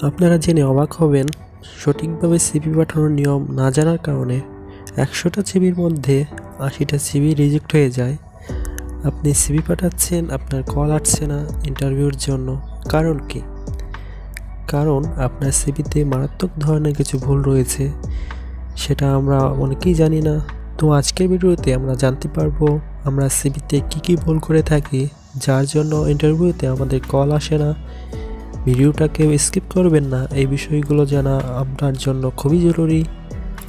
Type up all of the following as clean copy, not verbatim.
আপনারা জেনে অবাক হবেন, সঠিকভাবে সিভি পাঠানোর নিয়ম না জানার কারণে ১০০টা সিভির মধ্যে ৮০টা সিভি রিজেক্ট হয়ে যায়। আপনি সিভি পাঠাচ্ছেন, আপনার কল আসছে না ইন্টারভিউর জন্য। কারণ কি? কারণ আপনার সিভিতে মারাত্মক ধরনের কিছু ভুল রয়েছে, সেটা আমরা অনেকেই জানি না। তো আজকের ভিডিওতে আমরা জানতে পারবো আমরা সিভিতে কী ভুল করে থাকি, যার জন্য ইন্টারভিউতে আমাদের কল আসে না। ভিডিওটাকে স্কিপ করবেন না, এই বিষয়গুলো জানা আপনার জন্য খুবই জরুরি।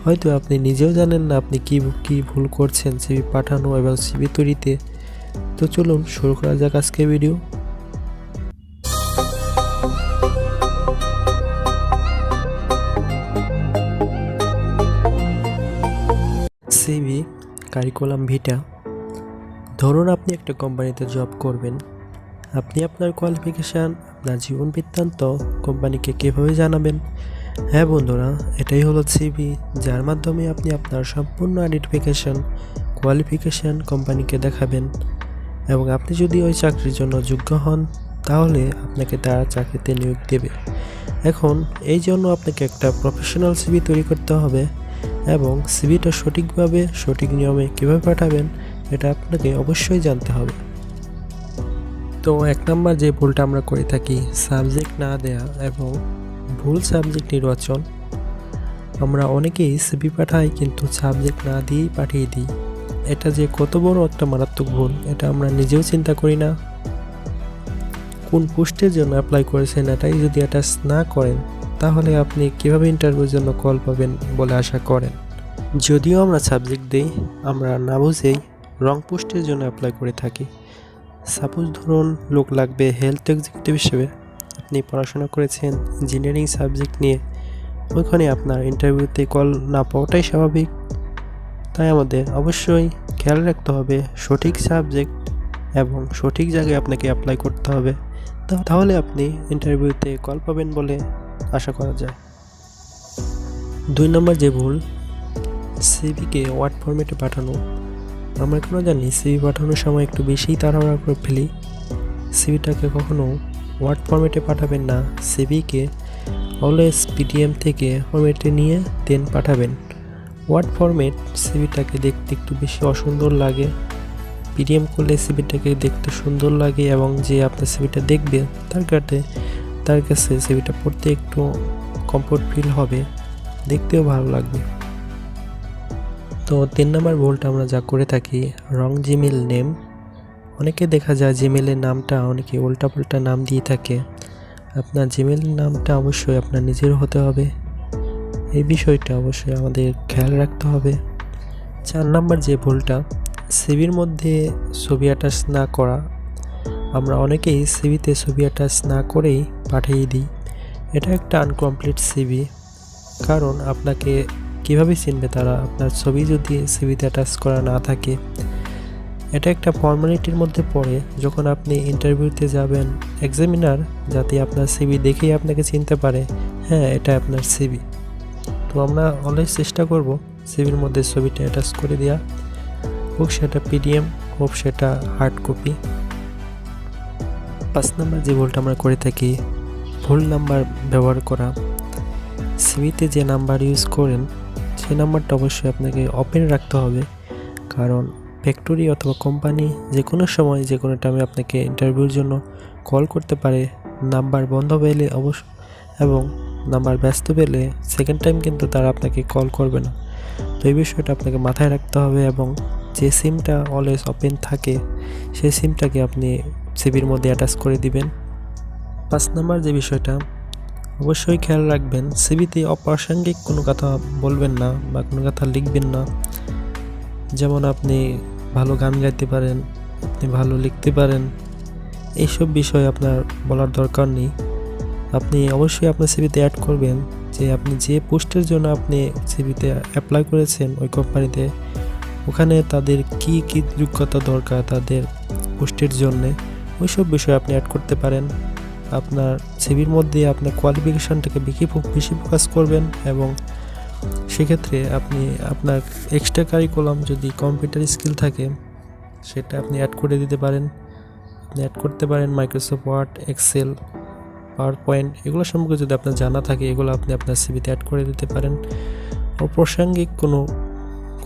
হয়তো আপনি নিজেও জানেন না আপনি কি ভুল করছেন সিভি পাঠানো এবং সিভি তৈরিতে। তো চলুন শুরু করা যাক আজকের ভিডিও। সিভি কারিকুলাম ভিটা। ধরুন আপনি একটা কোম্পানিতে জব করবেন। আপনি আপনার কোয়ালিফিকেশান, আপনার জীবন বৃত্তান্ত কোম্পানিকে কীভাবে জানাবেন? হ্যাঁ বন্ধুরা, এটাই হলো সিভি, যার মাধ্যমে আপনি আপনার সম্পূর্ণ আইডেন্টিফিকেশান, কোয়ালিফিকেশান কোম্পানিকে দেখাবেন। এবং আপনি যদি ওই চাকরির জন্য যোগ্য হন, তাহলে আপনাকে তারা চাকরিতে নিয়োগ দেবে। এখন এই জন্য আপনাকে একটা প্রফেশনাল সিভি তৈরি করতে হবে, এবং সিভিটা সঠিকভাবে সঠিক নিয়মে কীভাবে পাঠাবেন এটা আপনাকে অবশ্যই জানতে হবে। তো ১ নম্বর যে ভুলটা আমরা করে থাকি, সাবজেক্ট না দেয়া এবং ভুল সাবজেক্ট নির্বাচন। আমরা অনেকেই সিভি পাঠাই কিন্তু সাবজেক্ট না দিয়েই পাঠিয়ে দিই। এটা যে কত বড় একটা মারাত্মক ভুল, এটা আমরা নিজেও চিন্তা করি না। কোন পোস্টের জন্য অ্যাপ্লাই করেছেন এটাই যদি অ্যাটাচ না করেন, তাহলে আপনি কীভাবে ইন্টারভিউর জন্য কল পাবেন বলে আশা করেন? যদিও আমরা সাবজেক্ট দিই, আমরা না বুঝেই রং পোস্টের জন্য অ্যাপ্লাই করে থাকি। সাপোজ ধরুন লোক লাগবে হেলথ এক্সিকিউটিভ হিসেবে, আপনি পড়াশোনা করেছেন ইঞ্জিনিয়ারিং সাবজেক্ট নিয়ে, ওইখানে আপনার ইন্টারভিউতে কল না পাওয়াটাই স্বাভাবিক। তাই আমাদের অবশ্যই খেয়াল রাখতে হবে সঠিক সাবজেক্ট এবং সঠিক জায়গায় আপনাকে অ্যাপ্লাই করতে হবে, তাহলে আপনি ইন্টারভিউতে কল পাবেন বলে আশা করা যায়। ২ নম্বর যে ভুল, সিভিকে ওয়ার্ড ফরম্যাটে পাঠানো। আমরা কেন জানি সিভি পাঠানোর সময় একটু বেশিই তাড়াহুড়া করে ফেলি। সিভিটাকে কখনো ওয়ার্ড ফরম্যাটে পাঠাবেন না, সিভিকে অলওয়েজ পিডিএম থেকে ফরম্যাটে নিয়ে দেন পাঠাবেন। ওয়ার্ড ফরম্যাট সিভিটাকে দেখতে একটু বেশি অসুন্দর লাগে, পিডিএম করলে সিভিটাকে দেখতে সুন্দর লাগে এবং যে আপনার সিভিটা দেখবে তার কাছে সিভিটা পড়তে একটু কমফোর্ট ফিল হবে, দেখতেও ভালো লাগবে। তো ৩ নম্বর ভুলটা আমরা যা করে থাকি, রং জিমেল নেম। অনেকে দেখা যায় জিমেলের নামটা অনেকে উল্টাপাল্টা নাম দিয়ে থাকে। আপনার জিমেলের নামটা অবশ্যই আপনার নিজের হতে হবে, এই বিষয়টা অবশ্যই আমাদের খেয়াল রাখতে হবে। ৪ নম্বর যে ভুলটা, সিভির মধ্যে ছবি অ্যাটাচ না করা। আমরা অনেকেই সিভিতে ছবি অ্যাটাচ না করেই পাঠিয়ে দিই। এটা একটা আনকমপ্লিট সিভি, কারণ আপনাকে কীভাবে চিনবে তারা আপনার ছবি যদি সিভিতে অ্যাটাচ করা না থাকে? এটা একটা ফর্মালিটির মধ্যে পড়ে। যখন আপনি ইন্টারভিউতে যাবেন, এক্সামিনার যাতে আপনার সিভি দেখেই আপনাকে চিনতে পারে, হ্যাঁ এটা আপনার সিভি। তো আমরা অলওয়েজ চেষ্টা করব সিভির মধ্যে ছবিটা অ্যাটাচ করে দেওয়া, হোক সেটা পিডিএম, হোক সেটা হার্ড কপি। ৫ নম্বর যে ভুলটা আমরা করে থাকি, ভুল নাম্বার ব্যবহার করা। সিভিতে যে নাম্বার ইউজ করেন সেই নাম্বারটা অবশ্যই আপনাকে ওপেন রাখতে হবে, কারণ ফ্যাক্টরি অথবা কোম্পানি যে কোনো সময় যে কোনো টাইমে আপনাকে ইন্টারভিউর জন্য কল করতে পারে। নাম্বার বন্ধ পেলে এবং নাম্বার ব্যস্ত পেলে সেকেন্ড টাইম কিন্তু তারা আপনাকে কল করবে না। তো এই বিষয়টা আপনাকে মাথায় রাখতে হবে, এবং যে সিমটা অলওয়েজ ওপেন থাকে সেই সিমটাকে আপনি সিভির মধ্যে অ্যাটাচ করে দিবেন। ৫ নম্বর যে বিষয়টা অবশ্যই খেয়াল রাখবেন, সিভিতে অপ্রাসঙ্গিক কোনো কথা বলবেন না বা কোনো কথা লিখবেন না। যেমন আপনি ভালো গান গাইতে পারেন, আপনি ভালো লিখতে পারেন, এইসব বিষয় আপনার বলার দরকার নেই। আপনি অবশ্যই আপনার সিভিতে অ্যাড করবেন যে আপনি যে পোস্টের জন্য আপনি সিভিতে অ্যাপ্লাই করেছেন ওই কোম্পানিতে, ওখানে তাদের কি যোগ্যতা দরকার তাদের পোস্টের জন্যে, ওইসব বিষয় আপনি অ্যাড করতে পারেন। আপনার সিভির মধ্যে আপনার কোয়ালিফিকেশানটাকে বেশি ফোকাস করবেন, এবং সেক্ষেত্রে আপনি আপনার এক্সট্রা কারিকুলাম যদি কম্পিউটার স্কিল থাকে সেটা আপনি অ্যাড করে দিতে পারেন। আপনি অ্যাড করতে পারেন Microsoft Word, Excel, PowerPoint এগুলো সম্পর্কে যদি আপনার জানা থাকে, এগুলো আপনি আপনার সিভিতে অ্যাড করে দিতে পারেন। অপ্রাসঙ্গিক কোনো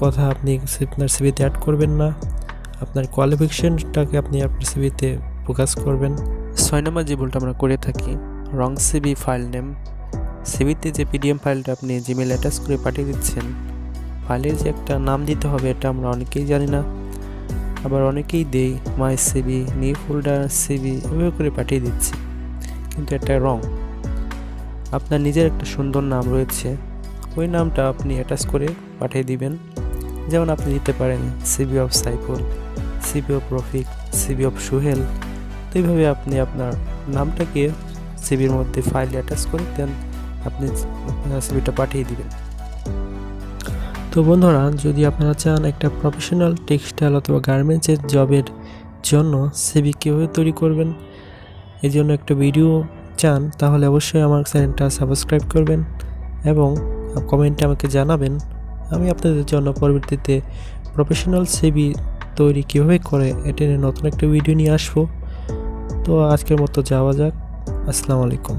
কথা আপনি আপনার সিভিতে অ্যাড করবেন না। আপনার কোয়ালিফিকেশনটাকে আপনি আপনার সিভিতে ফোকাস করবেন। 6 নম্বর যে ভুলটা আমরা করে থাকি, রং সিভি ফাইল নেম। সিভিতে যে পিডিএফ ফাইলটা আপনি জিমেল অ্যাটাচ করে পাঠিয়ে দিচ্ছেন, ফাইলের যে একটা নাম দিতে হবে এটা আমরা অনেকেই জানি না। আবার অনেকেই দেই মাই সিভি, নিউ ফোল্ডার সিভি এভাবে করে পাঠিয়ে দিচ্ছি, কিন্তু এটা রং। আপনার নিজের একটা সুন্দর নাম রয়েছে, ওই নামটা আপনি অ্যাটাচ করে পাঠিয়ে দিবেন। যেমন আপনি দিতে পারেন CV of Saiful, CV of Rafiq, CV of Suhel. তো এইভাবে আপনি আপনার নামটাকে সিভির মধ্যে ফাইলে অ্যাটাচ করে দেন, আপনি সিভিটা পাঠিয়ে দিবেন। তো বন্ধুরা, যদি আপনারা চান একটা প্রফেশনাল টেক্সটাইল অথবা গার্মেন্টসের জবের জন্য সিভি কীভাবে তৈরি করবেন, এই জন্য একটা ভিডিও চান, তাহলে অবশ্যই আমার চ্যানেলটা সাবস্ক্রাইব করবেন এবং কমেন্টে আমাকে জানাবেন। আমি আপনাদের জন্য পরবর্তীতে প্রফেশনাল সিভি তৈরি কীভাবে করে এটা নিয়ে নতুন একটা ভিডিও নিয়ে আসবো। তো আজকের মতো যাওয়া যাক। আসসালামু আলাইকুম।